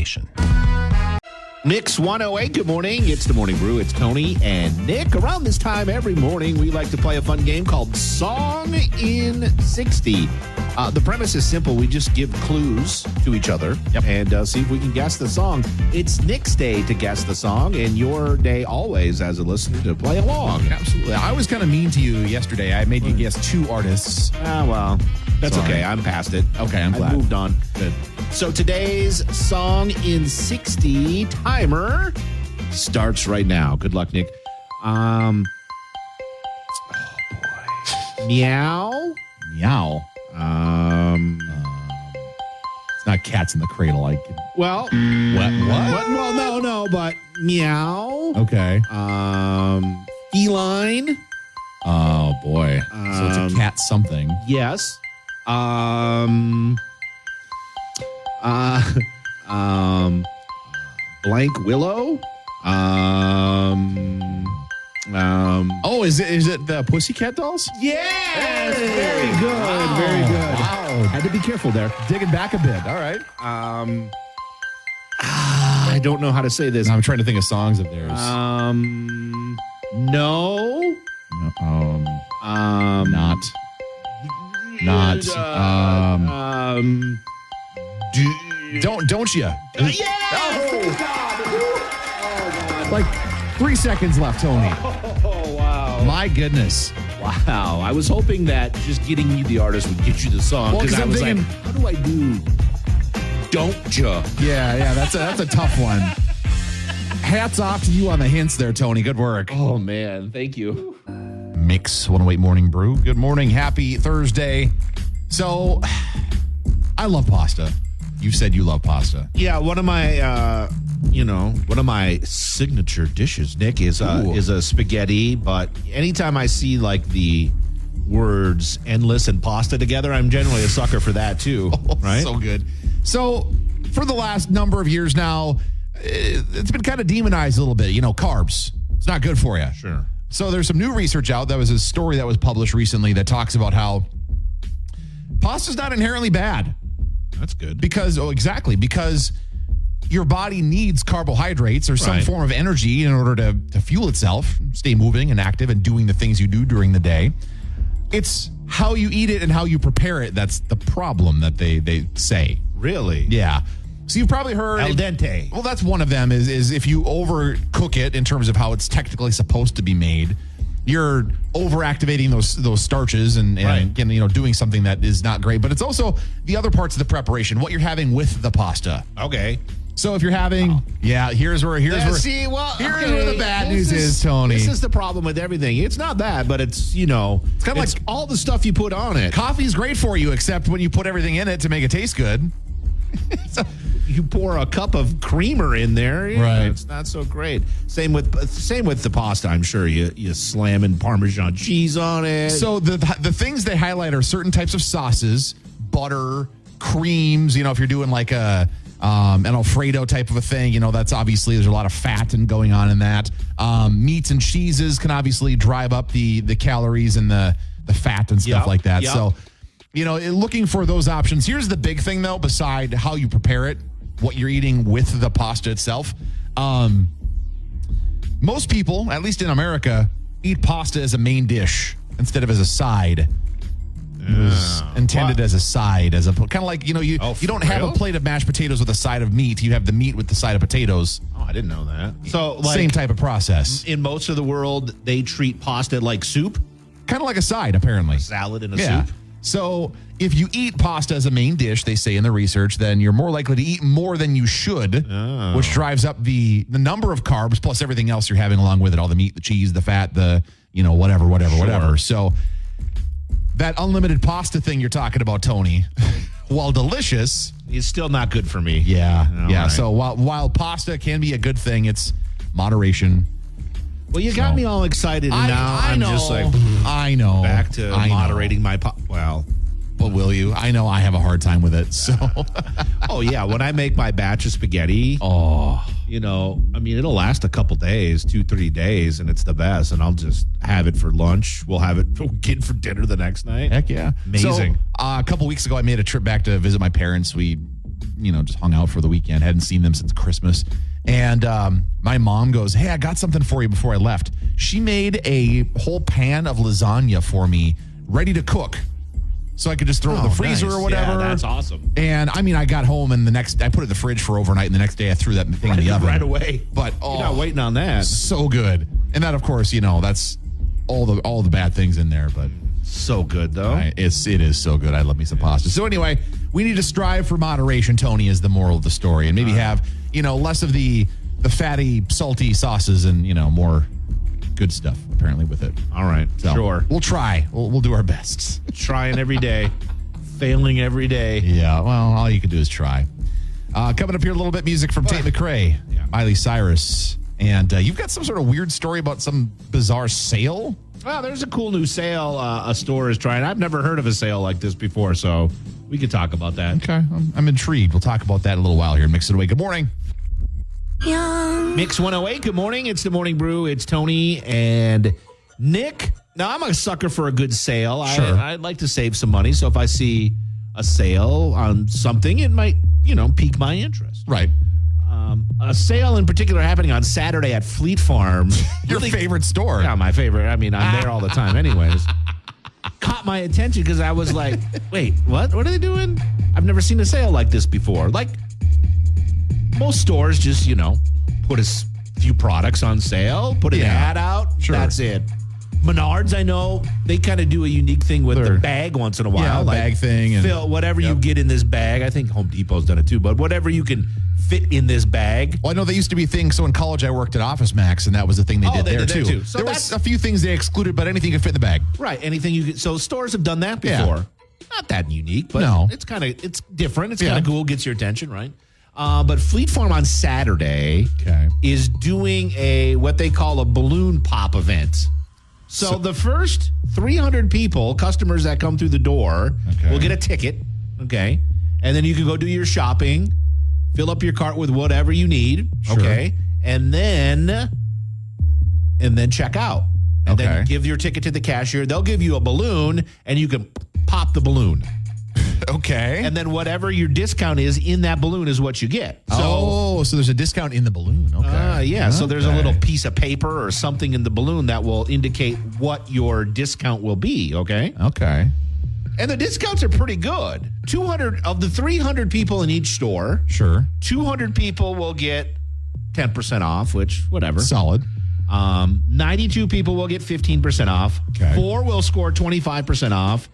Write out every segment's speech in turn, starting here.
station. Mix 108, good morning. It's the Morning Brew. It's Tony and Nick. Around this time every morning, we like to play a fun game called Song in 60. The premise is simple. We just give clues to each other and see if we can guess the song. It's Nick's day to guess the song, and your day always as a listener to play along. Absolutely. I was kind of mean to you yesterday. I made you guess two artists. Well, that's Sorry. okay. I'm past it. Okay, I'm glad. I moved on. Good. So today's Song in 60 timer starts right now. Good luck, Nick. Oh, boy. Meow. Meow. It's not Cats in the Cradle. Well, What? well, no, but meow. Okay. Feline. Oh, boy. So it's a cat something. Yes. Blank Willow. Oh, is it the Pussycat Dolls? Yes. Very good. Very good. Wow. Had to be careful there. Digging back a bit. All right. I don't know how to say this. I'm trying to think of songs of theirs. No. Not. Don't you? Like 3 seconds left, Tony. Oh, wow. My goodness. Wow. I was hoping that just getting you the artist would get you the song. Well, 'cause I I'm was thinking- like, how do I do don't ya? Yeah, that's a tough one. Hats off to you on the hints there, Tony. Good work. Oh, man. Thank you. Mix 108 Morning Brew. Good morning. Happy Thursday. So, I love pasta. You said you love pasta. Yeah, one of my signature dishes, Nick, is a spaghetti. But anytime I see like the words endless and pasta together, I'm generally a sucker for that too. Right? So good. So, for the last number of years now, it's been kind of demonized a little bit. Carbs. It's not good for you. Sure. So there's some new research out. That was a story that was published recently that talks about how pasta's not inherently bad. That's good. Because your body needs carbohydrates or some form of energy in order to fuel itself, stay moving and active and doing the things you do during the day. It's how you eat it and how you prepare it that's the problem that they say. Really? Yeah. So you've probably heard Al dente. Well, that's one of them is if you overcook it in terms of how it's technically supposed to be made, you're overactivating those starches and doing something that is not great. But it's also the other parts of the preparation, what you're having with the pasta. Okay. So if you're having, here's where the bad news is, Tony. This is the problem with everything. It's not that, but it's kind of like all the stuff you put on it. Coffee's great for you, except when you put everything in it to make it taste good. So you pour a cup of creamer in there, right? It's not so great. Same with the pasta. I'm sure you slamming Parmesan cheese on it. So the things they highlight are certain types of sauces, butter, creams. If you're doing like an Alfredo type of a thing, that's obviously there's a lot of fat going on in that. Meats and cheeses can obviously drive up the calories and the fat and stuff like that. Yep. So. Looking for those options. Here's the big thing, though, beside how you prepare it, what you're eating with the pasta itself. Most people, at least in America, eat pasta as a main dish instead of as a side. It was intended as a side, as a kind of like, you don't have a plate of mashed potatoes with a side of meat. You have the meat with the side of potatoes. Oh, I didn't know that. So, same type of process. In most of the world, they treat pasta like soup? Kind of like a side, apparently. A salad in a soup? So if you eat pasta as a main dish, they say in the research, then you're more likely to eat more than you should, which drives up the number of carbs plus everything else you're having along with it, all the meat, the cheese, the fat, the, whatever. So that unlimited pasta thing you're talking about, Tony, while delicious, is still not good for me. Yeah. Right. So while pasta can be a good thing, it's moderation. Well, you got me all excited, and now I'm just like, I know. Back to moderating my but will you? I know I have a hard time with it. So, oh yeah, when I make my batch of spaghetti, it'll last a couple days, 2-3 days, and it's the best. And I'll just have it for lunch. We'll get for dinner the next night. Heck yeah, amazing. So, a couple weeks ago, I made a trip back to visit my parents. We just hung out for the weekend. Hadn't seen them since Christmas. And my mom goes, hey, I got something for you before I left. She made a whole pan of lasagna for me, ready to cook. So I could just throw it in the freezer or whatever. Yeah, that's awesome. And I got home and I put it in the fridge for overnight, and the next day I threw that thing in the oven. Right away. But you're not waiting on that. So good. And that, of course, that's all the bad things in there, but so good though. it is so good. I love me some pasta. So anyway, we need to strive for moderation, Tony, is the moral of the story, and maybe have, less of the fatty, salty sauces and, more good stuff apparently with it. All right. So sure. We'll try. We'll do our best. Trying every day, failing every day. Yeah. Well, all you can do is try. Coming up here a little bit, music from Tate McRae, Miley Cyrus. And you've got some sort of weird story about some bizarre sale? Well, there's a cool new sale a store is trying. I've never heard of a sale like this before, so we could talk about that. Okay. I'm intrigued. We'll talk about that in a little while here. Mix it away. Good morning. Mix 108, good morning. It's the Morning Brew. It's Tony and Nick. Now, I'm a sucker for a good sale. Sure. I'd like to save some money, so if I see a sale on something, it might, pique my interest. Right. A sale in particular happening on Saturday at Fleet Farm. Your favorite store. Yeah, my favorite. I'm there all the time anyways. Caught my attention because I was like, wait, what? What are they doing? I've never seen a sale like this before. Like, most stores just, put a few products on sale, put an ad out. Sure. That's it. Menards, I know, they kind of do a unique thing with their bag once in a while. Yeah, bag thing. And fill whatever you get in this bag. I think Home Depot's done it too, but whatever you can fit in this bag. Well, I know that used to be a thing. So in college, I worked at Office Max, and that was the thing they did there too. So there was a few things they excluded, but anything could fit in the bag. Right. Anything you could. So stores have done that before. Yeah. Not that unique, but it's different. It's kind of cool. Gets your attention, right? But Fleet Farm on Saturday is doing what they call a balloon pop event. So the first 300 customers that come through the door will get a ticket, okay? And then you can go do your shopping, fill up your cart with whatever you need, okay? And then check out. And then give your ticket to the cashier. They'll give you a balloon, and you can pop the balloon. Okay. And then whatever your discount is in that balloon is what you get. So there's a discount in the balloon. Okay. Yeah. So there's a little piece of paper or something in the balloon that will indicate what your discount will be. Okay. Okay. And the discounts are pretty good. 200 of the 300 people in each store. Sure. 200 people will get 10% off, which whatever. Solid. 92 people will get 15% off. Okay. 4 will score 25% off.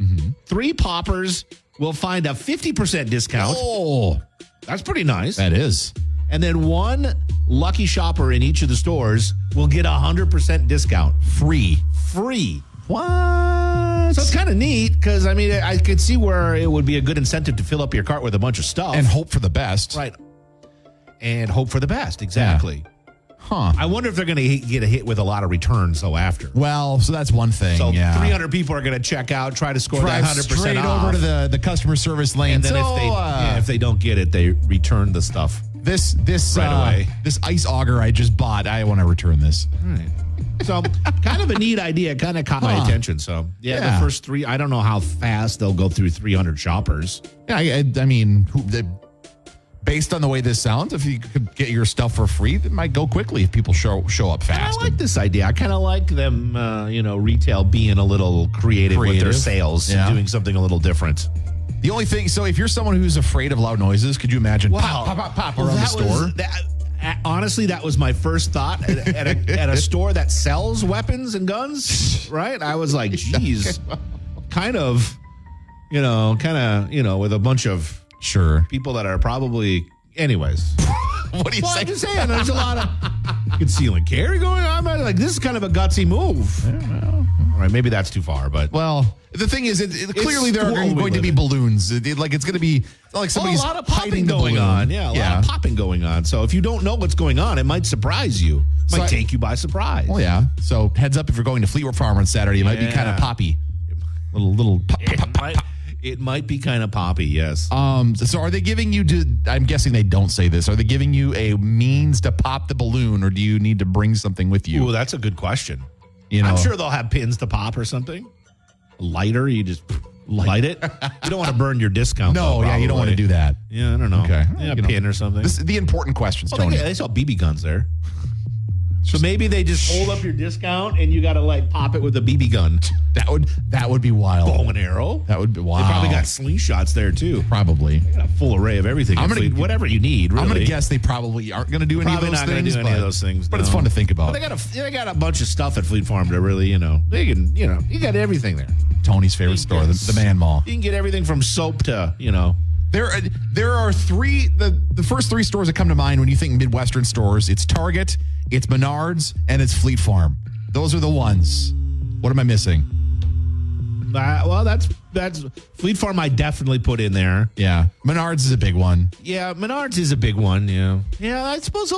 3 poppers will find a 50% discount. Oh, that's pretty nice. That is. And then 1 lucky shopper in each of the stores will get 100% discount. Free. What? So it's kind of neat because, I could see where it would be a good incentive to fill up your cart with a bunch of stuff. And hope for the best. Right. And hope for the best. Exactly. Yeah. Huh. I wonder if they're going to get a hit with a lot of returns, though, after. Well, so that's one thing. So 300 people are going to check out, try to score that 100% straight off. over to the customer service lane. And then if they don't get it, they return the stuff. This right away. This ice auger I just bought, I want to return this. All right. So kind of a neat idea. Kind of caught my attention. So, the first 3, I don't know how fast they'll go through 300 shoppers. Yeah, based on the way this sounds, if you could get your stuff for free, it might go quickly if people show up fast. I like this idea. I kind of like them, retail being a little creative with their sales, doing something a little different. The only thing, so if you're someone who's afraid of loud noises, could you imagine pop around the store? Honestly, that was my first thought at a store that sells weapons and guns, right? I was like, geez, kind of, with a bunch of people that are probably, anyways. What do you say? I'm just saying, there's a lot of conceal and carry going on. Like, this is kind of a gutsy move. All right, maybe that's too far, but the thing is, clearly there are going to be balloons. It's going to be like somebody's a lot of popping hiding going on. Yeah, a lot of popping going on. So if you don't know what's going on, it might surprise you. It might take you by surprise. Well, yeah. So heads up if you're going to Fleetwood Farm on Saturday, it might be kind of poppy. Little pop. It might be kind of poppy, yes. So are they giving you, I'm guessing they don't say this, are they giving you a means to pop the balloon, or do you need to bring something with you? Ooh, that's a good question. I'm sure they'll have pins to pop or something. A lighter, you just... Light it? You don't want to burn your discount. No, though, you don't want to do that. Yeah, I don't know. Okay. Yeah, a pin or something. This is the important questions, Tony. They sell BB guns there. So maybe they just hold up your discount and you got to like pop it with a BB gun. That would be wild. Bow and arrow. That would be wow. They probably got slingshots there too. Probably. They got a full array of everything. Whatever you need. Really. I'm going to guess they probably aren't going to do any of those not things. Do any of those things. But it's fun to think about. But they got a bunch of stuff at Fleet Farm to really, they can, you got everything there. Tony's favorite store, the Man Mall. You can get everything from soap to, There are three, the first three stores that come to mind when you think Midwestern stores. It's Target, it's Menards, and it's Fleet Farm. Those are the ones. What am I missing? Well, that's Fleet Farm I definitely put in there. Yeah. Menards is a big one. Yeah, Menards is a big one, yeah. Yeah, I suppose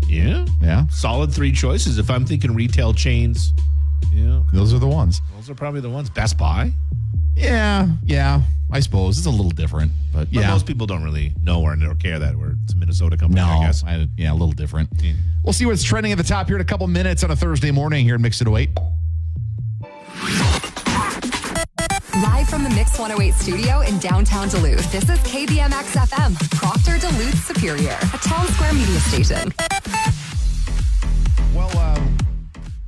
Yeah. Solid three choices if I'm thinking retail chains. Yeah. Those are the ones. Those are probably the ones. Best Buy? Yeah. I suppose it's a little different, but yeah. Most people don't really know or care that it's a Minnesota company, I guess. A little different. Yeah. We'll see what's trending at the top here in a couple minutes on a Thursday morning here in Mix 108. Live from the Mix 108 studio in downtown Duluth, this is KBMX FM, Proctor Duluth Superior, a town square media station. Well,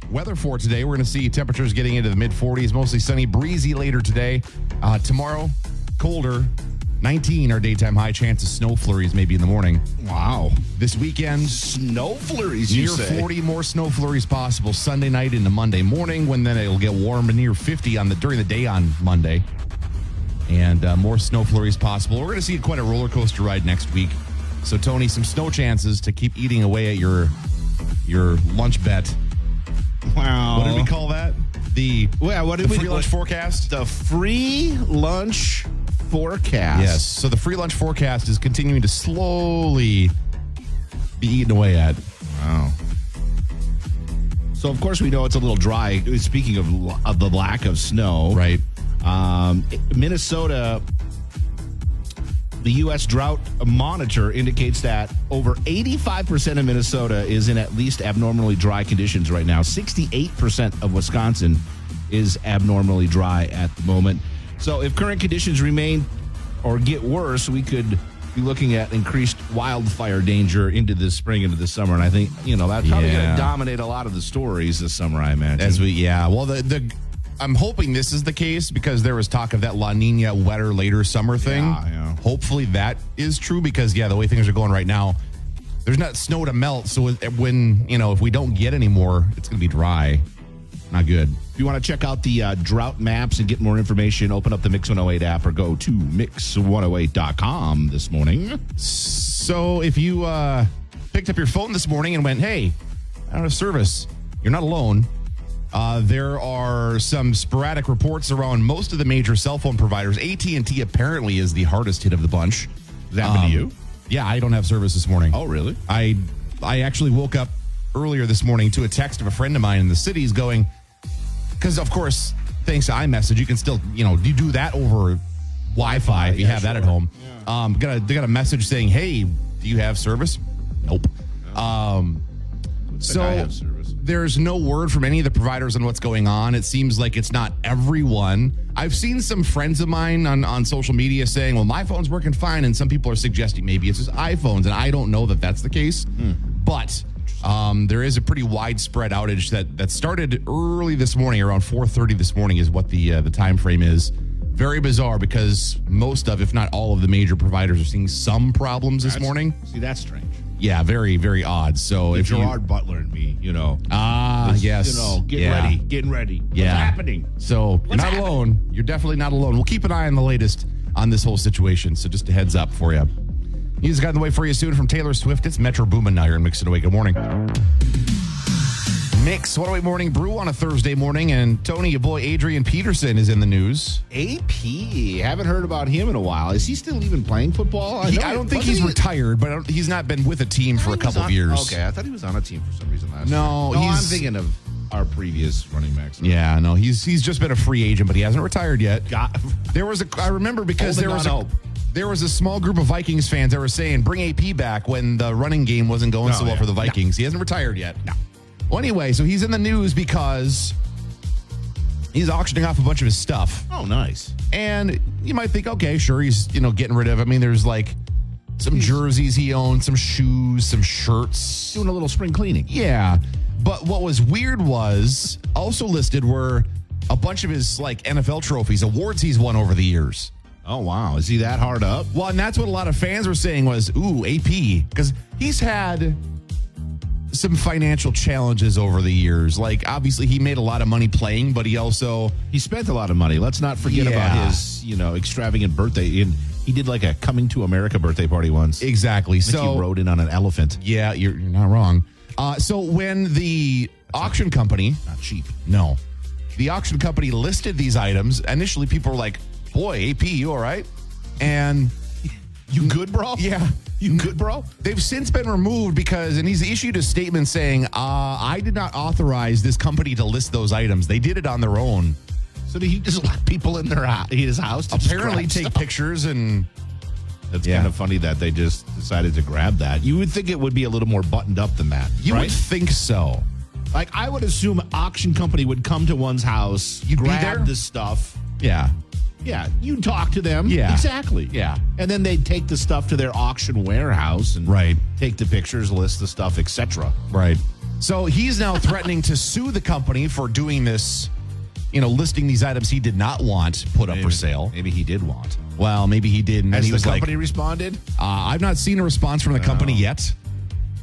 weather for today, we're going to see temperatures getting into the mid-40s, mostly sunny, breezy later today. Tomorrow, colder, 19 our daytime high, chance of snow flurries maybe in the morning. Wow. This weekend, snow flurries, near 40 more snow flurries possible Sunday night into Monday morning, when then it'll get warm and near 50 during the day on Monday. And more snow flurries possible. We're going to see quite a roller coaster ride next week. So, Tony, some snow chances to keep eating away at your lunch bet. Wow. What did we call that? The free lunch forecast? The free lunch forecast. Yes. So the free lunch forecast is continuing to slowly be eaten away at. Wow. So, of course, we know it's a little dry. Speaking of the lack of snow. Right. Minnesota, the U.S. Drought Monitor indicates that over 85% of Minnesota is in at least abnormally dry conditions right now. 68% of Wisconsin is abnormally dry at the moment. So if current conditions remain or get worse, we could be looking at increased wildfire danger into the spring, into the summer. And I think, that's probably going to dominate a lot of the stories this summer, I imagine. Well, I'm hoping this is the case because there was talk of that La Nina wetter later summer thing. Yeah. Hopefully that is true because, the way things are going right now, there's not snow to melt. So when, if we don't get any more, it's going to be dry. Not good. If you want to check out the drought maps and get more information, open up the Mix 108 app or go to mix108.com this morning. So if you picked up your phone this morning and went, hey, I don't have service, you're not alone. There are some sporadic reports around most of the major cell phone providers. AT&T apparently is the hardest hit of the bunch. Does that happen to you? Yeah, I don't have service this morning. Oh, really? I actually woke up earlier this morning to a text of a friend of mine in the cities going, because, of course, thanks to iMessage, you can still, you do that over Wi-Fi if you have that at home. Yeah. They got a message saying, hey, do you have service? Nope. So I have service. There's no word from any of the providers on what's going on. It seems like it's not everyone. I've seen some friends of mine on social media saying, well, my phone's working fine. And some people are suggesting maybe it's just iPhones. And I don't know that that's the case. But there is a pretty widespread outage that started early this morning, around 4:30 this morning is what the time frame is. Very bizarre because most of, if not all of the major providers are seeing some problems this morning. See, that's strange. Yeah, very, very odd. So if Gerard Butler and me, yes. Getting ready. What's happening? So you're not alone. You're definitely not alone. We'll keep an eye on the latest on this whole situation. So just a heads up for you. Music on the way for you soon from Taylor Swift. It's Metro Boomin' now here in Mix 108. Good morning. Mix 108 Morning Brew on a Thursday morning, and Tony, your boy Adrian Peterson is in the news. AP, haven't heard about him in a while. Is he still even playing football? I don't think he's retired, but he's not been with a team for a couple of years. Okay, I thought he was on a tean for some reason last year. No, I'm thinking of our previous running backs. Yeah, no, he's just been a free agent, but he hasn't retired yet. I remember because there was a small group of Vikings fans that were saying, bring AP back when the running game wasn't going so well for the Vikings. No. He hasn't retired yet. No. Well, anyway, so he's in the news because He's auctioning off a bunch of his stuff. Oh, nice. And you might think, okay, sure, he's, getting rid of, there's like some jerseys he owns, some shoes, some shirts. Doing a little spring cleaning. Yeah. But what was weird was also listed were a bunch of his like NFL trophies, awards he's won over the years. Oh, wow. Is he that hard up? Well, and that's what a lot of fans were saying was, ooh, AP. Because he's had some financial challenges over the years. Like, obviously, he made a lot of money playing, but he spent a lot of money. Let's not forget about his, extravagant birthday. He did like a Coming to America birthday party once. Exactly. So he rode in on an elephant. Yeah, you're not wrong. So when the auction company... Not cheap. No. The auction company listed these items, initially people were like, boy, AP, you all right? And... You good, bro? Yeah. You good, bro? They've since been removed and he's issued a statement saying, I did not authorize this company to list those items. They did it on their own. So did he just let people in his house to apparently take stuff? Pictures and... That's kind of funny that they just decided to grab that. You would think it would be a little more buttoned up than that. You would think so. Like, I would assume an auction company would come to one's house, grab the stuff. Yeah. Yeah, you talk to them. Yeah. Exactly. Yeah. And then they'd take the stuff to their auction warehouse and take the pictures, list the stuff, etc. Right. So he's now threatening to sue the company for doing this, listing these items he did not want put up for sale. Maybe he did want. Well, maybe he did. And Has he was the company responded? I've not seen a response from the company yet.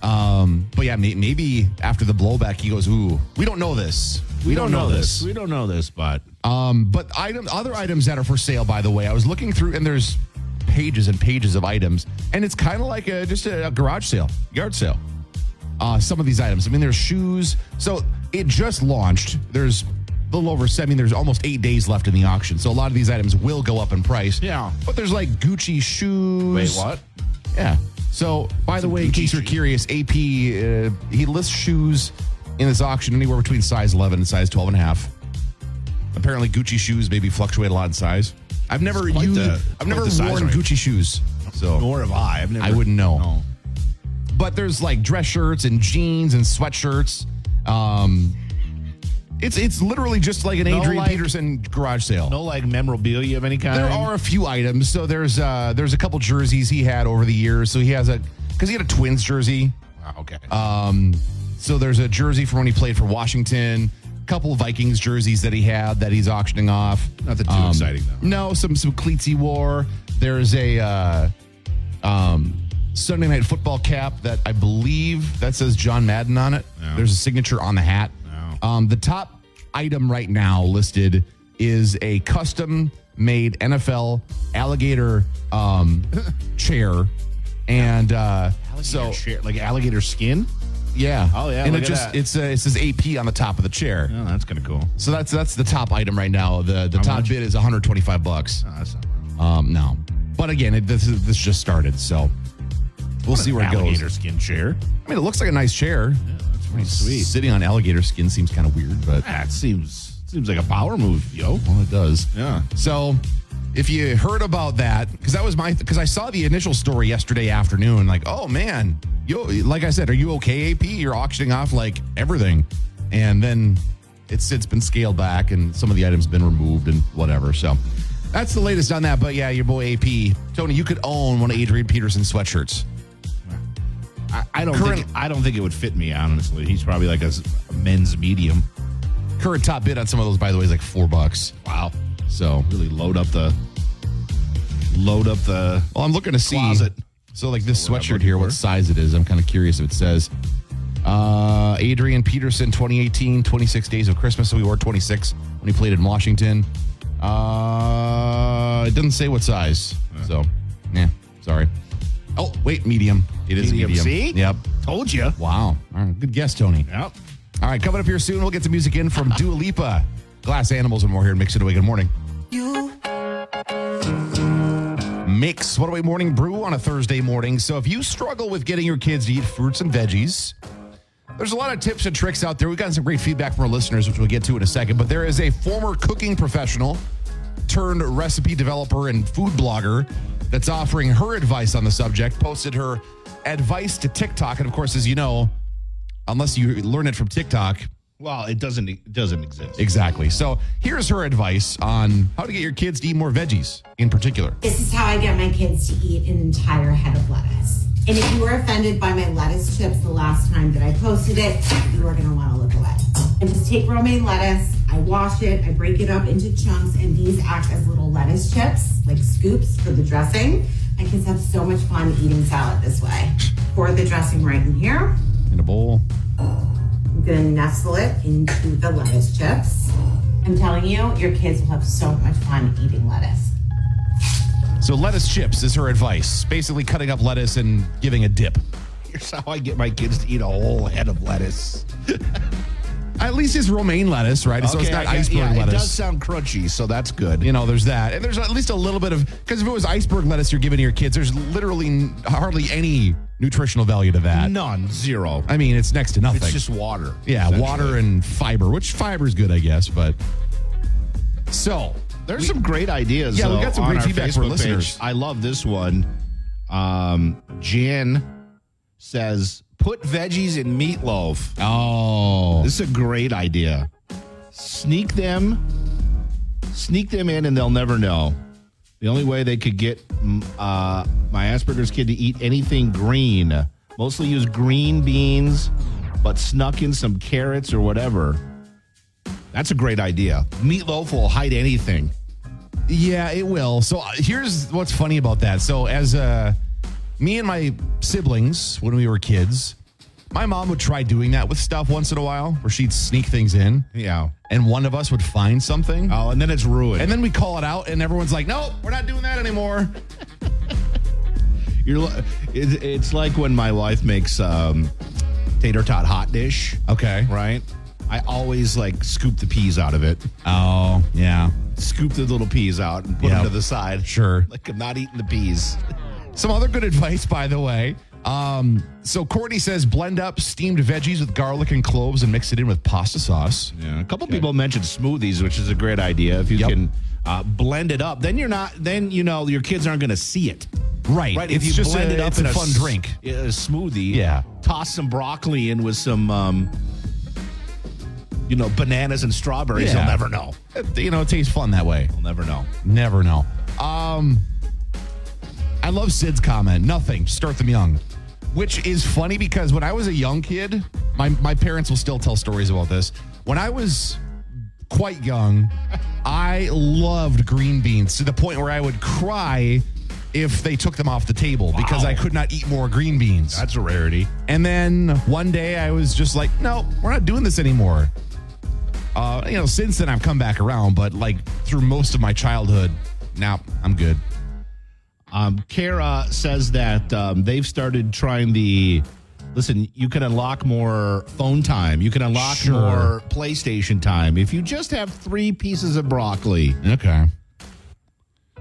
But yeah, maybe after the blowback, he goes, ooh, we don't know this. We don't know this. We don't know this, but other items that are for sale, by the way, I was looking through and there's pages and pages of items, and it's kind of like just a garage sale, yard sale. Some of these items. There's shoes. So it just launched. There's a little over 7. There's almost 8 days left in the auction. So a lot of these items will go up in price. Yeah. But there's like Gucci shoes. Wait, what? Yeah. So, by the way, in case you're curious, AP, he lists shoes in this auction anywhere between size 11 and size 12 and a half. Apparently, Gucci shoes maybe fluctuate a lot in size. I've never worn Gucci shoes. So nor have I. I wouldn't know. No. But there's like dress shirts and jeans and sweatshirts. It's literally just like an Adrian Peterson garage sale. No like memorabilia of any kind. There are a few items. So there's a couple jerseys he had over the years. So he has because he had a Twins jersey. Oh, okay. So there's a jersey from when he played for Washington. A couple of Vikings jerseys that he had that he's auctioning off. Nothing too exciting though. No, some cleats he wore. There's a Sunday Night Football cap that I believe that says John Madden on it. No. There's a signature on the hat. No. The top item right now listed is a custom-made NFL alligator chair, and chair, like alligator skin. Yeah. Oh yeah. And it says AP on the top of the chair. Oh, that's kind of cool. So that's the top item right now. The top bid is $125. Oh, that's not much. No, but again, this just started, so we'll see where it goes. Alligator skin chair. It looks like a nice chair. Yeah, that's pretty sweet. Sitting on alligator skin seems kind of weird, but that seems like a power move, yo. Well, it does. Yeah. So if you heard about that, because I saw the initial story yesterday afternoon, like, oh man, like I said, are you okay, AP? You're auctioning off like everything, and then it's been scaled back, and some of the items have been removed and whatever. So that's the latest on that. But yeah, your boy AP, Tony, you could own one of Adrian Peterson's sweatshirts. I don't think it would fit me, honestly. He's probably like a men's medium. Current top bid on some of those, by the way, is like $4. Wow. So really load up the. Well, I'm looking to see. Closet. So like this sweatshirt here, what size it is? I'm kind of curious if it says Adrian Peterson 2018, 26 Days of Christmas. So he wore 26 when he played in Washington. It doesn't say what size. So, sorry. Oh, wait, medium. It is medium. See? Yep. Told you. Wow. All right, good guess, Tony. Yep. All right, coming up here soon, we'll get some music in from Dua Lipa. Glass Animals and more here in Mix It Away. Good morning. Mix What Away Morning Brew on a Thursday morning. So if you struggle with getting your kids to eat fruits and veggies, there's a lot of tips and tricks out there. We've gotten some great feedback from our listeners, which we'll get to in a second. But there is a former cooking professional turned recipe developer and food blogger that's offering her advice on the subject, posted her advice to TikTok. And of course, as you know, unless you learn it from TikTok, Well, it doesn't exist. Exactly. So here's her advice on how to get your kids to eat more veggies in particular. This is how I get my kids to eat an entire head of lettuce. And if you were offended by my lettuce chips the last time that I posted it, you are going to want to look away. I just take romaine lettuce, I wash it, I break it up into chunks, and these act as little lettuce chips, like scoops for the dressing. My kids have so much fun eating salad this way. Pour the dressing right in here. In a bowl. I'm going to nestle it into the lettuce chips. I'm telling you, your kids will have so much fun eating lettuce. So lettuce chips is her advice. Basically cutting up lettuce and giving a dip. Here's how I get my kids to eat a whole head of lettuce. At least it's romaine lettuce, right? So it's not iceberg lettuce. It does sound crunchy, so that's good. You know, there's that. And there's at least a little bit of, because if it was iceberg lettuce you're giving to your kids, there's literally hardly any nutritional value to that. None. Zero. I mean, it's next to nothing. It's just water. Yeah, water and fiber, which fiber is good, I guess. But so there's some great ideas. Yeah, we got some great feedback for listeners. I love this one. Jan says, put veggies in meatloaf. Oh. This is a great idea. Sneak them in and they'll never know. The only way they could get my Asperger's kid to eat anything green, mostly use green beans, but snuck in some carrots or whatever. That's a great idea. Meatloaf will hide anything. Yeah, it will. So here's what's funny about that. So as me and my siblings, when we were kids, my mom would try doing that with stuff once in a while where she'd sneak things in. Yeah. And one of us would find something. Oh, and then it's ruined. And then we call it out and everyone's like, nope, we're not doing that anymore. It's like when my wife makes tater tot hot dish. Okay. Right? I always scoop the peas out of it. Oh, yeah. Scoop the little peas out and put them to the side. Sure. Like I'm not eating the peas. Some other good advice, by the way. So Courtney says blend up steamed veggies with garlic and cloves and mix it in with pasta sauce. Yeah, a couple people mentioned smoothies, which is a great idea. If you can blend it up, then your kids aren't going to see it. Right. Right. It's if you just blend it up it's in a fun drink. A smoothie. Yeah. Toss some broccoli in with some, bananas and strawberries. Yeah. You'll never know. It tastes fun that way. You'll never know. Never know. I love Sid's comment. Nothing. Start them young. Which is funny because when I was a young kid, my parents will still tell stories about this. When I was quite young, I loved green beans to the point where I would cry if they took them off the table because I could not eat more green beans. That's a rarity. And then one day I was just like, no, we're not doing this anymore. Since then I've come back around, but through most of my childhood, now I'm good. Kara says that they've started trying listen, you can unlock more phone time. You can unlock more PlayStation time if you just have 3 pieces of broccoli. Okay.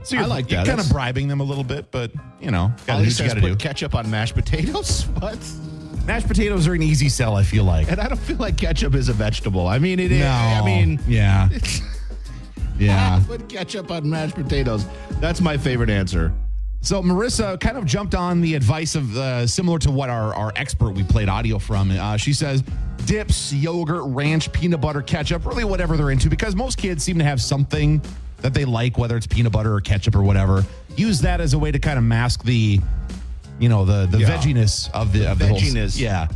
So I like that. You're kind of bribing them a little bit, but, All he says, put ketchup on mashed potatoes. What? Mashed potatoes are an easy sell, I feel like. And I don't feel like ketchup is a vegetable. I mean, it is. No. I mean, yeah. Yeah. Put ketchup on mashed potatoes. That's my favorite answer. So Marissa kind of jumped on the advice of similar to what our expert we played audio from. She says dips, yogurt, ranch, peanut butter, ketchup, really whatever they're into, because most kids seem to have something that they like, whether it's peanut butter or ketchup or whatever. Use that as a way to kind of mask the vegginess of the vegginess. Whole, yeah.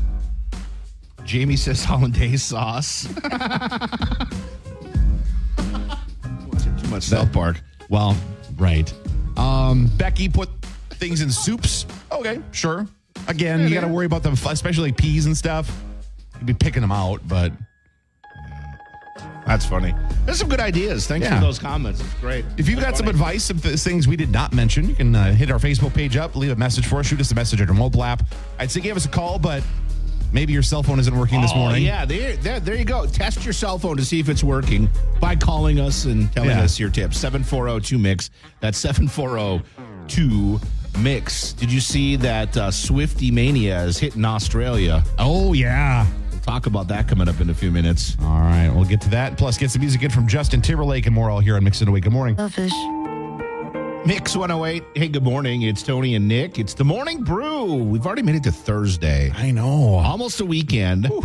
Jamie says hollandaise sauce. Too much South Park. Well, right. Becky put things in soups. Okay, sure. Again, you got to worry about them, especially peas and stuff. You'd be picking them out, but that's funny. There's some good ideas. Thanks for those comments. It's great. If you've got some advice of things we did not mention, you can hit our Facebook page up, leave a message for us, shoot us a message at our mobile app. I'd say give us a call, but maybe your cell phone isn't working this morning. Yeah, there you go. Test your cell phone to see if it's working by calling us and telling us your tips. 740-2MIX. That's 740-2MIX. Did you see that Swiftie Mania is hitting Australia? Oh, yeah. We'll talk about that coming up in a few minutes. All right, we'll get to that. Plus, get some music in from Justin Timberlake and more all here on Mix 108. Good morning. Mix 108. Hey, good morning. It's Tony and Nick. It's the Morning Brew. We've already made it to Thursday. I know. Almost a weekend. Whew.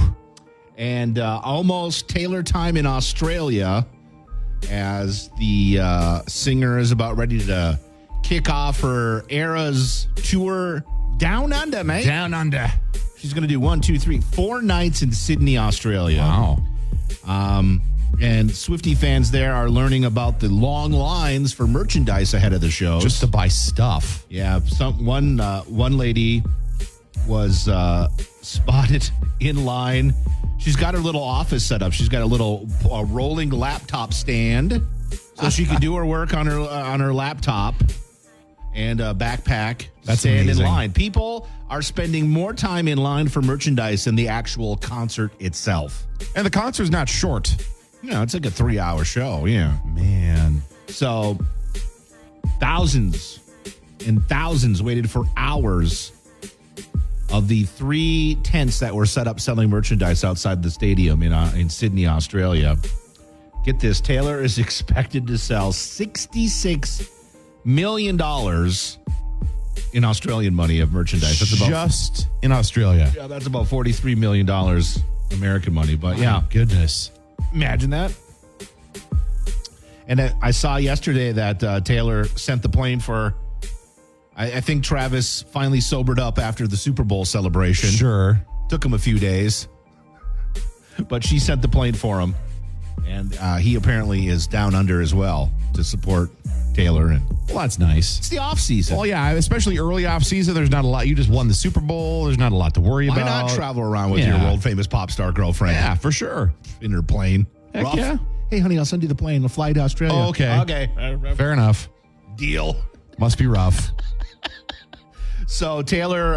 And almost Taylor time in Australia as the singer is about ready to kick off her Eras tour down under, mate. Down under. She's going to do 4 nights in Sydney, Australia. Wow. And Swiftie fans there are learning about the long lines for merchandise ahead of the show. Just to buy stuff. Yeah, one lady was spotted in line. She's got her little office set up. She's got a little rolling laptop stand, so she can do her work on her laptop and a backpack. That's stand amazing. in line. People are spending more time in line for merchandise than the actual concert itself. And the concert's not short. No, it's like a 3-hour show. Yeah, Man. so thousands and thousands waited for hours of the 3 tents that were set up selling merchandise outside the stadium in Sydney, Australia. Get this, Taylor is expected to sell $66 million in Australian money of merchandise. That's about Just in Australia. yeah, that's about $43 million American money. But yeah, Goodness. imagine that. And I saw yesterday that Taylor sent the plane for. I think Travis finally sobered up after the Super Bowl celebration. Sure. Took him a few days, but she sent the plane for him, and he apparently is down under as well to support Taylor. And Well, that's nice. it's the off season. Well, yeah, especially early off season. There's not a lot. You just won the Super Bowl. There's not a lot to worry Why about. not travel around with your Yeah. world famous pop star girlfriend? Yeah, for sure. In her plane. Heck Rough. yeah. Hey, honey, I'll send you the plane. We'll fly to Australia. Oh, okay. Okay. Fair enough. Deal. Must be rough. So Taylor,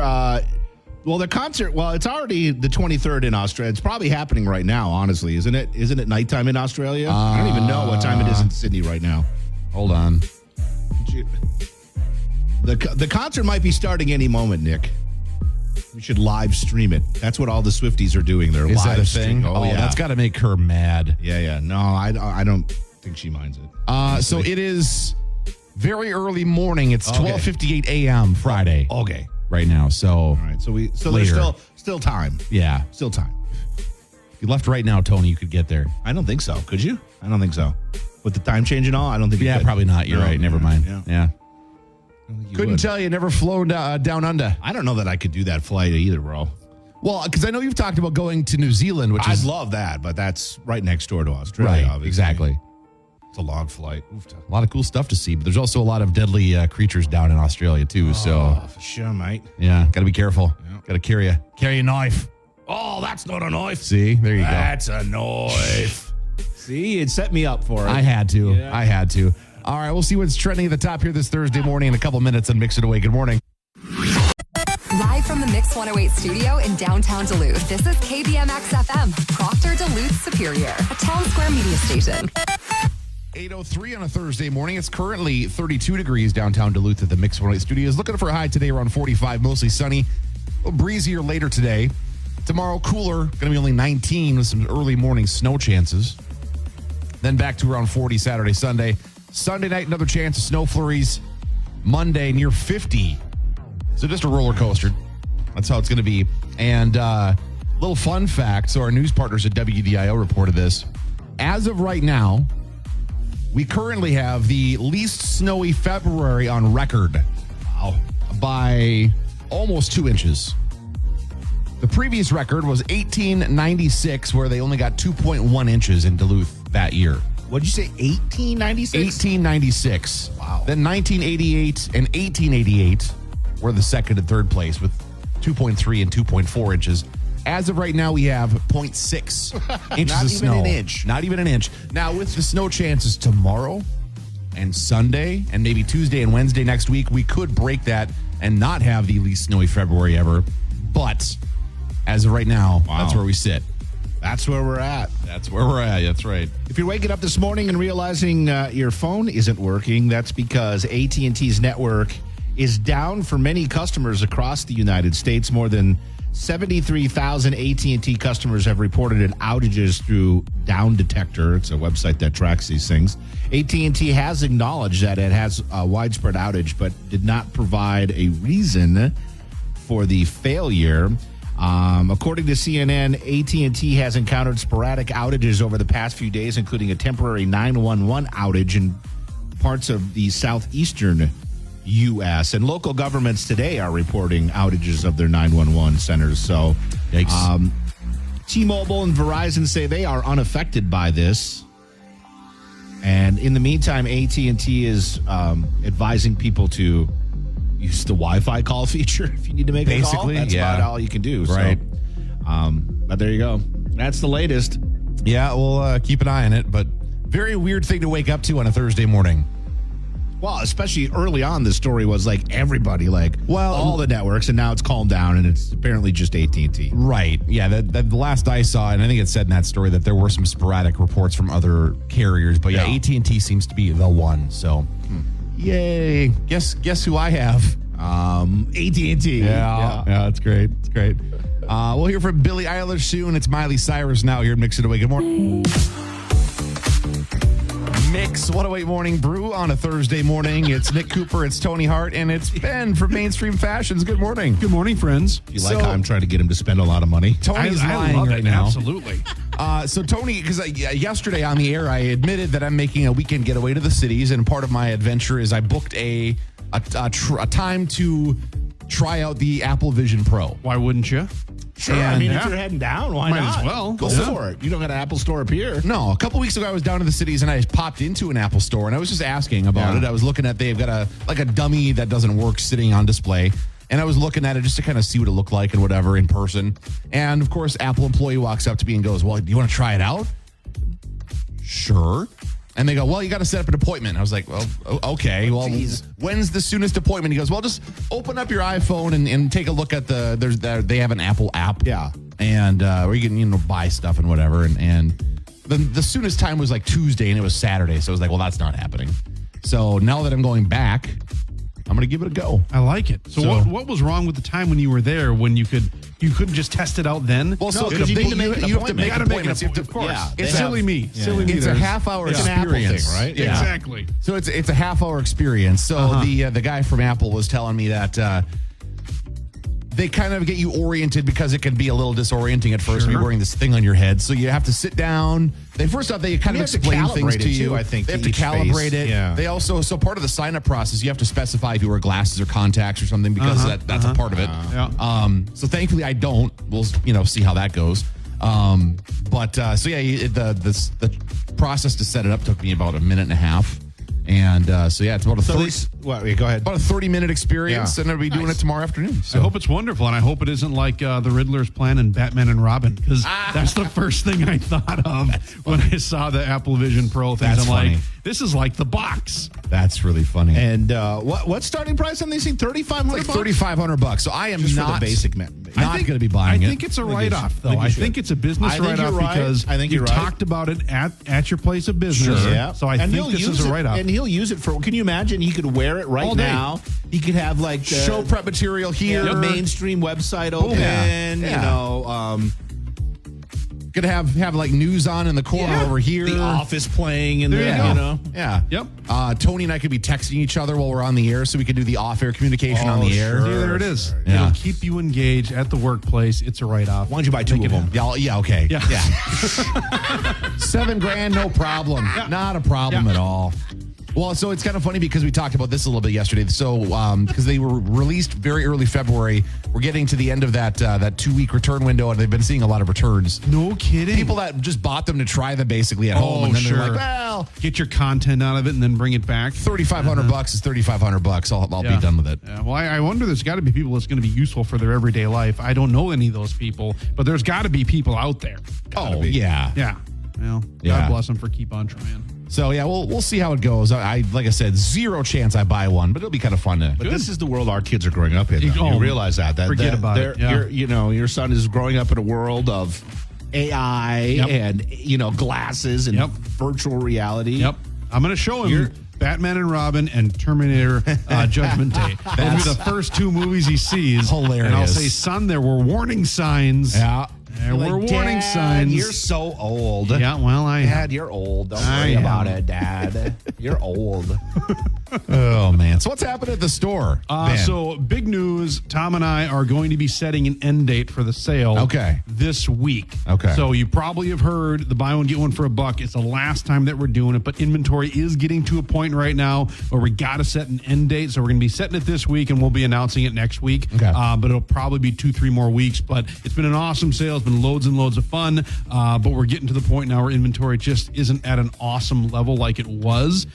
the concert, it's already the 23rd in Australia. It's probably happening right now, honestly, isn't it? Isn't it nighttime in Australia? I don't even know what time it is in Sydney right now. Hold on. The concert might be starting any moment, Nick. We should live stream it. That's what all the Swifties are doing. They're Is live that a streaming. thing? Oh, yeah. That's got to make her mad. Yeah. No, I don't think she minds it. So it is very early morning. It's Okay. 12:58 a.m. Friday Okay. right now. So, All right. So there's Later. still time. yeah. Still time. If you left right now, Tony, you could get there. I don't think so. Could you? I don't think so. With the time change and all, I don't think you Yeah, could. probably not. You're No, right. Never mind. Yeah. Yeah. I don't think you Couldn't would. tell you. Never flown down under. I don't know that I could do that flight either, bro. Well, because I know you've talked about going to New Zealand, which I'd is love that, but that's right next door to Australia, right. obviously. Exactly. It's a long flight. A lot of cool stuff to see, but there's also a lot of deadly creatures down in Australia too. So Oh, for sure, mate. yeah, got to be careful. Got to carry a knife. Oh, that's not a knife. See, there you go. That's a knife. See, it set me up for it. I had to. Yeah. I had to. All right, we'll see what's trending at the top here this Thursday morning in a couple minutes and Mix It Away. Good morning. Live from the Mix 108 studio in downtown Duluth, this is KBMX FM, Proctor Duluth Superior, a town square media station. 8:03 on a Thursday morning. It's currently 32 degrees downtown Duluth at the Mix 108 studios. Looking for a high today around 45, mostly sunny. A little breezier later today. Tomorrow, cooler, going to be only 19 with some early morning snow chances. Then back to around 40 Saturday, Sunday. Sunday night, another chance of snow flurries. Monday, near 50. So just a roller coaster. That's how it's going to be. And little fun fact. So our news partners at WDIO reported this. As of right now, we currently have the least snowy February on record. Wow. By almost 2 inches. The previous record was 1896, where they only got 2.1 inches in Duluth that year. What'd you say, 1896? 1896. Wow. Then 1988 and 1888 were the second and third place with 2.3 and 2.4 inches. As of right now, we have 0.6 inches Not of even snow. an inch. Not even an inch. Now, with the snow chances tomorrow and Sunday and maybe Tuesday and Wednesday next week, we could break that and not have the least snowy February ever. But as of right now, that's where we sit. That's where we're at. That's where we're at. That's right. If you're waking up this morning and realizing your phone isn't working, that's because AT&T's network is down for many customers across the United States. More than 73,000 AT&T customers have reported outages through Down Detector. It's a website that tracks these things. AT&T has acknowledged that it has a widespread outage, but did not provide a reason for the failure. According to CNN, AT&T has encountered sporadic outages over the past few days, including a temporary 911 outage in parts of the southeastern U.S. And local governments today are reporting outages of their 911 centers. So, T-Mobile and Verizon say they are unaffected by this. And in the meantime, AT&T is advising people to use the Wi-Fi call feature if you need to make a call. That's about all you can do. Right. So, but there you go. That's the latest. Yeah, we'll keep an eye on it, but very weird thing to wake up to on a Thursday morning. Well, especially early on, the story was like everybody, all the networks, and now it's calmed down, and it's apparently just AT&T. Right. Yeah, the last I saw, and I think it said in that story that there were some sporadic reports from other carriers, but AT&T seems to be the one. So, yay! Guess who I have? AT&T. Yeah, it's great. It's great. We'll hear from Billie Eilish soon. It's Miley Cyrus now here at Mix It Away. Good morning. Mix 108 Morning Brew on a Thursday morning. It's Nick Cooper, it's Tony Hart, and it's Ben from Mainstream Fashions. Good morning. Good morning, friends. You like how I'm trying to get him to spend a lot of money? Tony's I lying love right it, now. Absolutely. So Tony, because yesterday on the air, I admitted that I'm making a weekend getaway to the cities, and part of my adventure is I booked a time to try out the Apple Vision Pro. Why wouldn't you? Sure. If you're heading down, why Might not? as well. Go for it. You don't got an Apple store up here. No, a couple weeks ago I was down in the cities and I popped into an Apple store and I was just asking about it. I was looking at, they've got a dummy that doesn't work sitting on display. And I was looking at it just to kind of see what it looked like and whatever in person. And of course, Apple employee walks up to me and goes, "Well, do you want to try it out?" Sure. And they go, "Well, you got to set up an appointment." I was like, "Well, okay. Well, when's the soonest appointment?" He goes, "Well, just open up your iPhone and take a look at they have an Apple app." Yeah. And where you can buy stuff and whatever. And the soonest time was like Tuesday and it was Saturday. So I was like, well, that's not happening. So now that I'm going back, I'm going to give it a go. I like it. So what was wrong with the time when you were there when you couldn't just test it out then? Well, No, 'cause you need to make an you have to make appointment. appointments. You have to, of course. Yeah, It's silly me. Silly me. It's a There's- half-hour It's an Apple experience, thing, right? Yeah. Exactly. So it's a half-hour experience. So the guy from Apple was telling me that they kind of get you oriented because it can be a little disorienting at first when you're wearing this thing on your head. So you have to sit down. They kind of explain things to you. I think they have to each calibrate face. it. Yeah. They also, so part of the sign-up process, you have to specify if you wear glasses or contacts or something because that's a part of it. So thankfully I don't. We'll see how that goes. The process to set it up took me about a minute and a half. And it's about a 30. Go ahead. About a 30-minute experience, and I'll be doing it tomorrow afternoon. So I hope it's wonderful, and I hope it isn't like the Riddler's plan in Batman and Robin, because that's the first thing I thought of when I saw the Apple Vision Pro things. That's I'm funny. like, this is like the box. That's really funny. And what's starting price on these things? $3,500. It's like $3,500. So I am Just not for the basic man. not going to be buying it. I think it's a write-off, though. think you I should. think it's a business I think write-off you're right. because I think you you're right. talked about it at your place of business. Sure. Yeah. So I And think he'll this use is a it, write-off. and he'll use it for. Can you imagine? He could wear it right All day. now. He could have like the Show prep material here. the mainstream website open. Yeah. Could have like news on in the corner over here. The Office playing, and There you go. Yeah. Yep. Tony and I could be texting each other while we're on the air, so we could do the off-air communication on the air. See, there it is. Yeah. It'll keep you engaged at the workplace. It's a write-off. Why don't you buy two of them? Yeah, okay. Yeah. $7,000, no problem. Not a problem at all. Well, so it's kind of funny because we talked about this a little bit yesterday. So, because they were released very early February, we're getting to the end of that 2-week return window, and they've been seeing a lot of returns. No kidding. People that just bought them to try them basically at home, and then they're like, well, get your content out of it and then bring it back. $3,500 is $3,500. I'll be done with it. Yeah. Well, I wonder, there's got to be people that's going to be useful for their everyday life. I don't know any of those people, but there's got to be people out there. Yeah. Yeah. Well, Yeah. God bless them for keep on trying. So yeah, we'll see how it goes. I like I said, zero chance I buy one, but it'll be kind of fun to. But this is the world our kids are growing up in. though. You realize that forget about it. Yeah. Your son is growing up in a world of AI and glasses and virtual reality. Yep. I'm going to show him Batman and Robin and Terminator Judgment Day. That'll be the first two movies he sees. Hilarious. And I'll say, son, there were warning signs. Yeah. There were warning signs. You're so old. Yeah, well, Dad, you're old. Don't worry about it, Dad. You're old. Oh, man. So what's happened at the store? Ben? So big news. Tom and I are going to be setting an end date for the sale this week. Okay. So you probably have heard the buy one, get one for $1. It's the last time that we're doing it, but inventory is getting to a point right now where we got to set an end date. So we're going to be setting it this week, and we'll be announcing it next week. Okay. But it'll probably be 2-3 more weeks. But it's been an awesome sale. It's been loads and loads of fun. But we're getting to the point now where inventory just isn't at an awesome level like it was.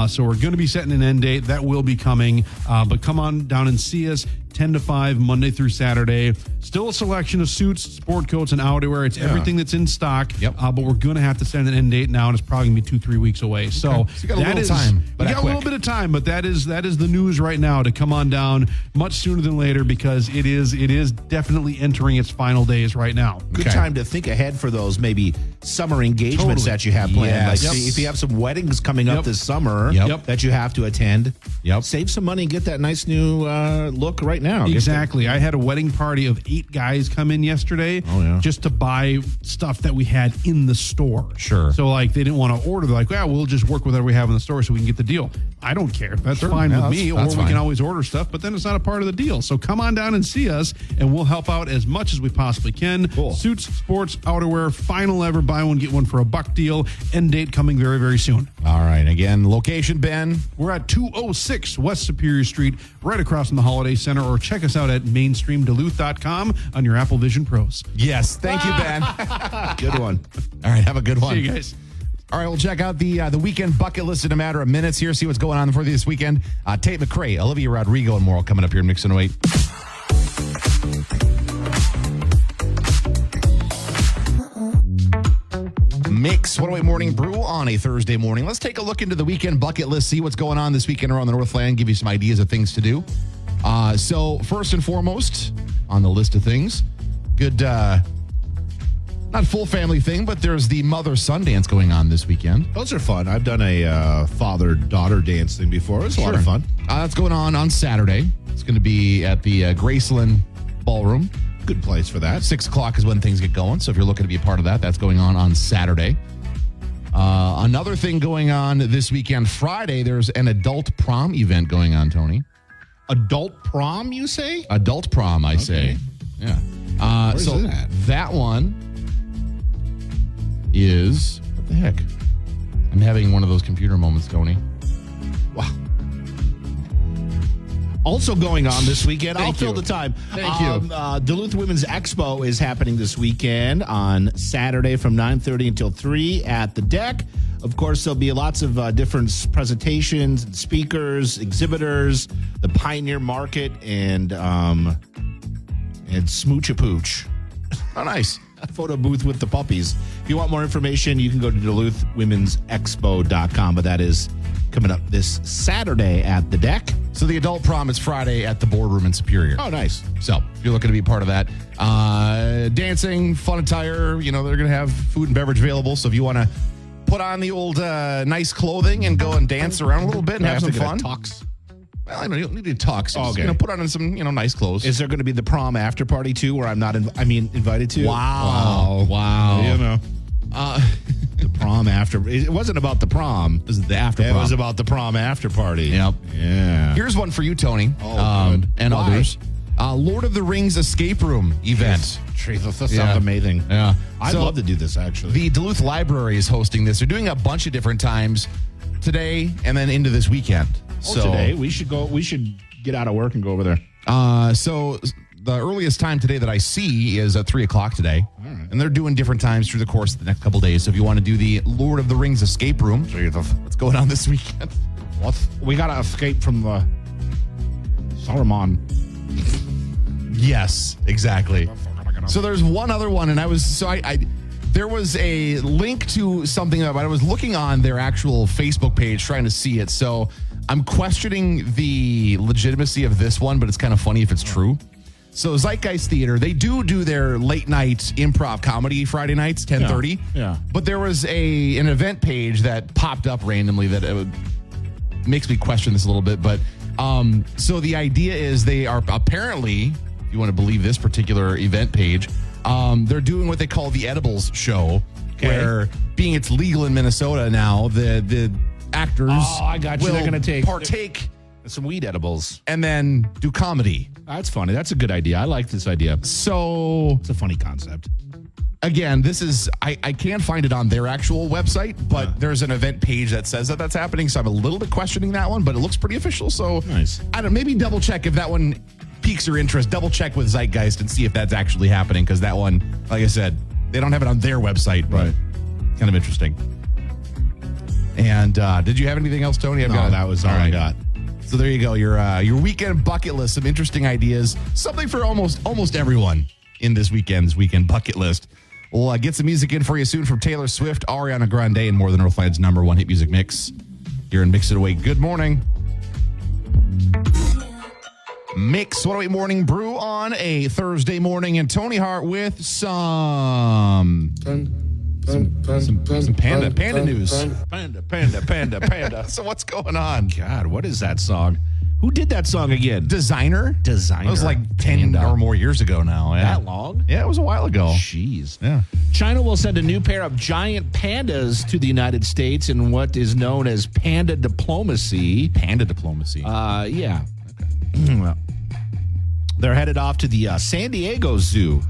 So we're going to be setting an end date. That will be coming. But come on down and see us 10 to 5, Monday through Saturday. Still a selection of suits, sport coats, and outerwear. It's everything that's in stock. Yep. But we're going to have to set an end date now, and it's probably going to be 2-3 weeks away. So you got a little time. We got a little bit of time, but that is the news right now to come on down much sooner than later, because it is definitely entering its final days right now. Good time to think ahead for those maybe summer engagements that you have planned. Yes. Like if you have some weddings coming up this summer that you have to attend, save some money and get that nice new look right now. Exactly. I had a wedding party of 8 guys come in yesterday just to buy stuff that we had in the store. Sure. So like they didn't want to order. They're like, well, we'll just work with whatever we have in the store so we can get the deal. I don't care. That's fine with me. Or we can always order stuff, but then it's not a part of the deal. So come on down and see us, and we'll help out as much as we possibly can. Cool. Suits, sports, outerwear, final ever buy one, get one for $1 deal. End date coming very, very soon. All right. Again, location, Ben. We're at 206 West Superior Street, right across from the Holiday Center, or check us out at mainstreamduluth.com on your Apple Vision Pros. Yes. Thank you, Ben. Good one. All right. Have a good one. See you guys. All right, we'll check out the weekend bucket list in a matter of minutes here, see what's going on for this weekend. Tate McRae, Olivia Rodrigo, and more coming up here in Mix 108. Mix 108 Morning Brew on a Thursday morning. Let's take a look into the weekend bucket list, see what's going on this weekend around the Northland, give you some ideas of things to do. So first and foremost on the list of things, good... not full family thing, but there's the mother-son dance going on this weekend. Those are fun. I've done a father-daughter dance thing before. It's a lot of fun. That's going on Saturday. It's going to be at the Graceland Ballroom. Good place for that. 6 o'clock is when things get going. So if you're looking to be a part of that, that's going on Saturday. Another thing going on this weekend, Friday, there's an adult prom event going on, Tony. Adult prom, you say? Adult prom, I say. Yeah. Where's that? That one is, what the heck? I'm having one of those computer moments, Tony. Wow. Also going on this weekend, I'll fill the time. Thank you. Duluth Women's Expo is happening this weekend on Saturday from 9:30 until 3 at the deck. Of course, there'll be lots of different presentations, and speakers, exhibitors, the Pioneer Market, and Smooch-a-Pooch. Oh, nice. A photo booth with the puppies. If you want more information, you can go to DuluthWomen'sExpo.com, but that is coming up this Saturday at the deck. So the adult prom is Friday at the boardroom in Superior. Oh, nice. So if you're looking to be a part of that, dancing, fun attire, they're going to have food and beverage available. So if you want to put on the old nice clothing and go and dance around a little bit and have some fun. Tux. Well, you don't need to tux. Oh, okay. Just, put on some, nice clothes. Is there going to be the prom after party too, where I'm not, invited to? Wow. The prom after. It wasn't about the prom. It was the after prom. It was about the prom after party. Yep. Yeah. Here's one for you, Tony. Good. And Why? others. Lord of the Rings escape room event. That sounds amazing. Yeah. I'd love to do this, actually. The Duluth Library is hosting this. They're doing a bunch of different times today and then into this weekend. So today we should go. We should get out of work and go over there. So the earliest time today that I see is at 3 o'clock today. All right. And they're doing different times through the course of the next couple days. So if you want to do the Lord of the Rings escape room, what's going on this weekend? We got to escape from the Saruman. Yes, exactly. So there's one other one, and there was a link to something that I was looking on their actual Facebook page trying to see it. So I'm questioning the legitimacy of this one, but it's kind of funny if it's true. So Zeitgeist Theater, they do their late night improv comedy Friday nights, 10:30. Yeah. But there was an event page that popped up randomly that makes me question this a little bit. But so the idea is they are apparently, if you want to believe this particular event page, They're doing what they call the edibles show, where being it's legal in Minnesota now, the actors I got you. They're going to partake some weed edibles and then do comedy. That's funny. That's a good idea. I like this idea. So It's a funny concept. again, this is I can't find it on their actual website, but there's an event page that says that that's happening. So I'm a little bit questioning that one, but it looks pretty official. So Nice. I don't maybe double check if that one piques your interest. Double check with Zeitgeist and see if that's actually happening, because that one, like I said, they don't have it on their website, but kind of interesting. And did you have anything else, Tony? That was all I got. So there you go. Your weekend bucket list. Some interesting ideas. Something for almost everyone in this weekend bucket list. We'll get some music in for you soon from Taylor Swift, Ariana Grande, and more than Northland's #1 hit music mix. You're in Mix It Away. Good morning. Mix 108 Morning Brew on a Thursday morning, and Tony Hart with some panda news. Panda. So what's going on? God, what is that song? Who did that song again? Designer? Designer. It was like 10 or more years ago now. Yeah. That long? Yeah, it was a while ago. Jeez. Yeah. China will send a new pair of giant pandas to the United States in what is known as panda diplomacy. Panda diplomacy. Yeah. Okay. Well, they're headed off to the San Diego Zoo.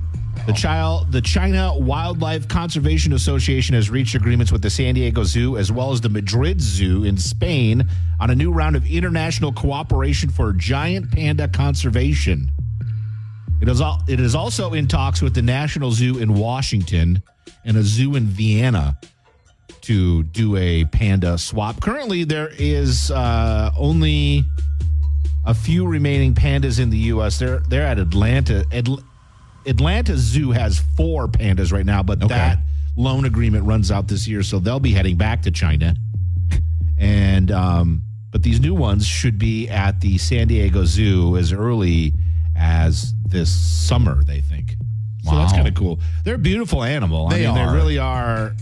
The China Wildlife Conservation Association has reached agreements with the San Diego Zoo as well as the Madrid Zoo in Spain on a new round of international cooperation for giant panda conservation. It is also in talks with the National Zoo in Washington and a zoo in Vienna to do a panda swap. Currently, there is only a few remaining pandas in the U.S. They're at Atlanta. Atlanta Zoo has 4 pandas right now, but that loan agreement runs out this year, so they'll be heading back to China. And but these new ones should be at the San Diego Zoo as early as this summer, they think. So that's kind of cool. They're a beautiful animal. They really are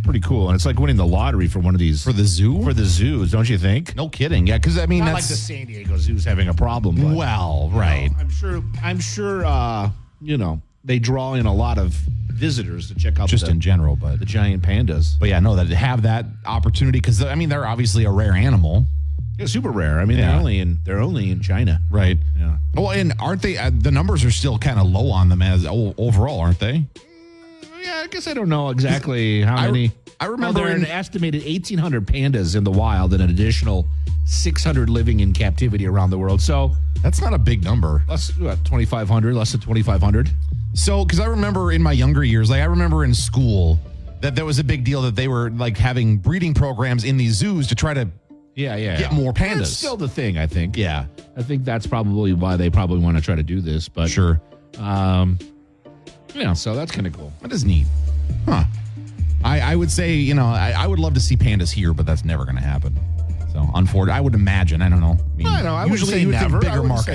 pretty cool. And it's like winning the lottery for one of these. For the zoo? For the zoos, don't you think? No kidding. Yeah, because I mean, Not that's like the San Diego Zoo's having a problem. But, well, right. I'm sure, they draw in a lot of visitors to check out Just in general, but the giant pandas. But yeah, no, that have that opportunity, because I mean, they're obviously a rare animal. Yeah, super rare. I mean, they're only in China. Right. Yeah. Well, and aren't they, the numbers are still kind of low on them as overall, aren't they? Yeah, I guess I don't know exactly how many. I remember there are an estimated 1,800 pandas in the wild and an additional 600 living in captivity around the world. So that's not a big number. Less than 2,500. So, because I remember in my younger years, like I remember in school that there was a big deal that they were like having breeding programs in these zoos to try to get more pandas. That's still the thing, I think. Yeah. I think that's probably why they probably want to try to do this. But sure. Yeah, so that's kind of cool. That is neat. Huh. I would say, I would love to see pandas here, but that's never going to happen. So, unfortunately, I would imagine. I don't know. I would say never.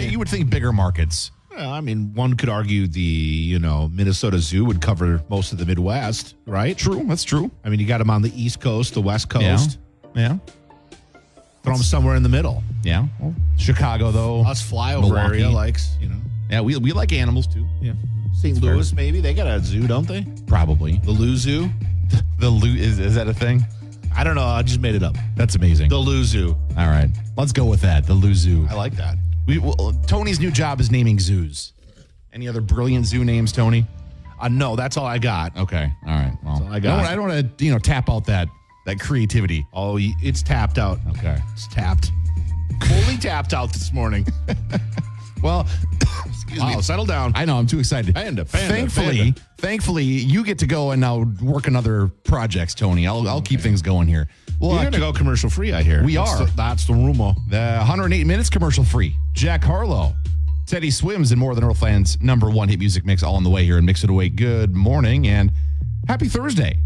You would think bigger markets. Well, I mean, one could argue the, Minnesota Zoo would cover most of the Midwest, right? True. That's true. I mean, you got them on the East Coast, the West Coast. Yeah. Throw them somewhere in the middle. Yeah. Well, Chicago, though. Us flyover area likes, Yeah, we like animals, too. Yeah. St. Louis, maybe. They got a zoo, don't they? Probably. The Lou Zoo? The Lou, is that a thing? I don't know. I just made it up. That's amazing. The Lou Zoo. All right. Let's go with that. The Lou Zoo. I like that. Tony's new job is naming zoos. Any other brilliant zoo names, Tony? No, that's all I got. Okay. All right. Well, all I got. I don't want to, tap out that creativity. Oh, it's tapped out. Okay. It's tapped. Fully tapped out this morning. Well, excuse me. Settle down. I know. I'm too excited. Panda. Thankfully, you get to go and now work on other projects, Tony. I'll keep things going here. Well, you're going to go commercial free, I hear. That's the rumor. The 108 minutes commercial free. Jack Harlow, Teddy Swims, and more than Northland's #1 hit music mix all on the way here and Mix It Away. Good morning and happy Thursday.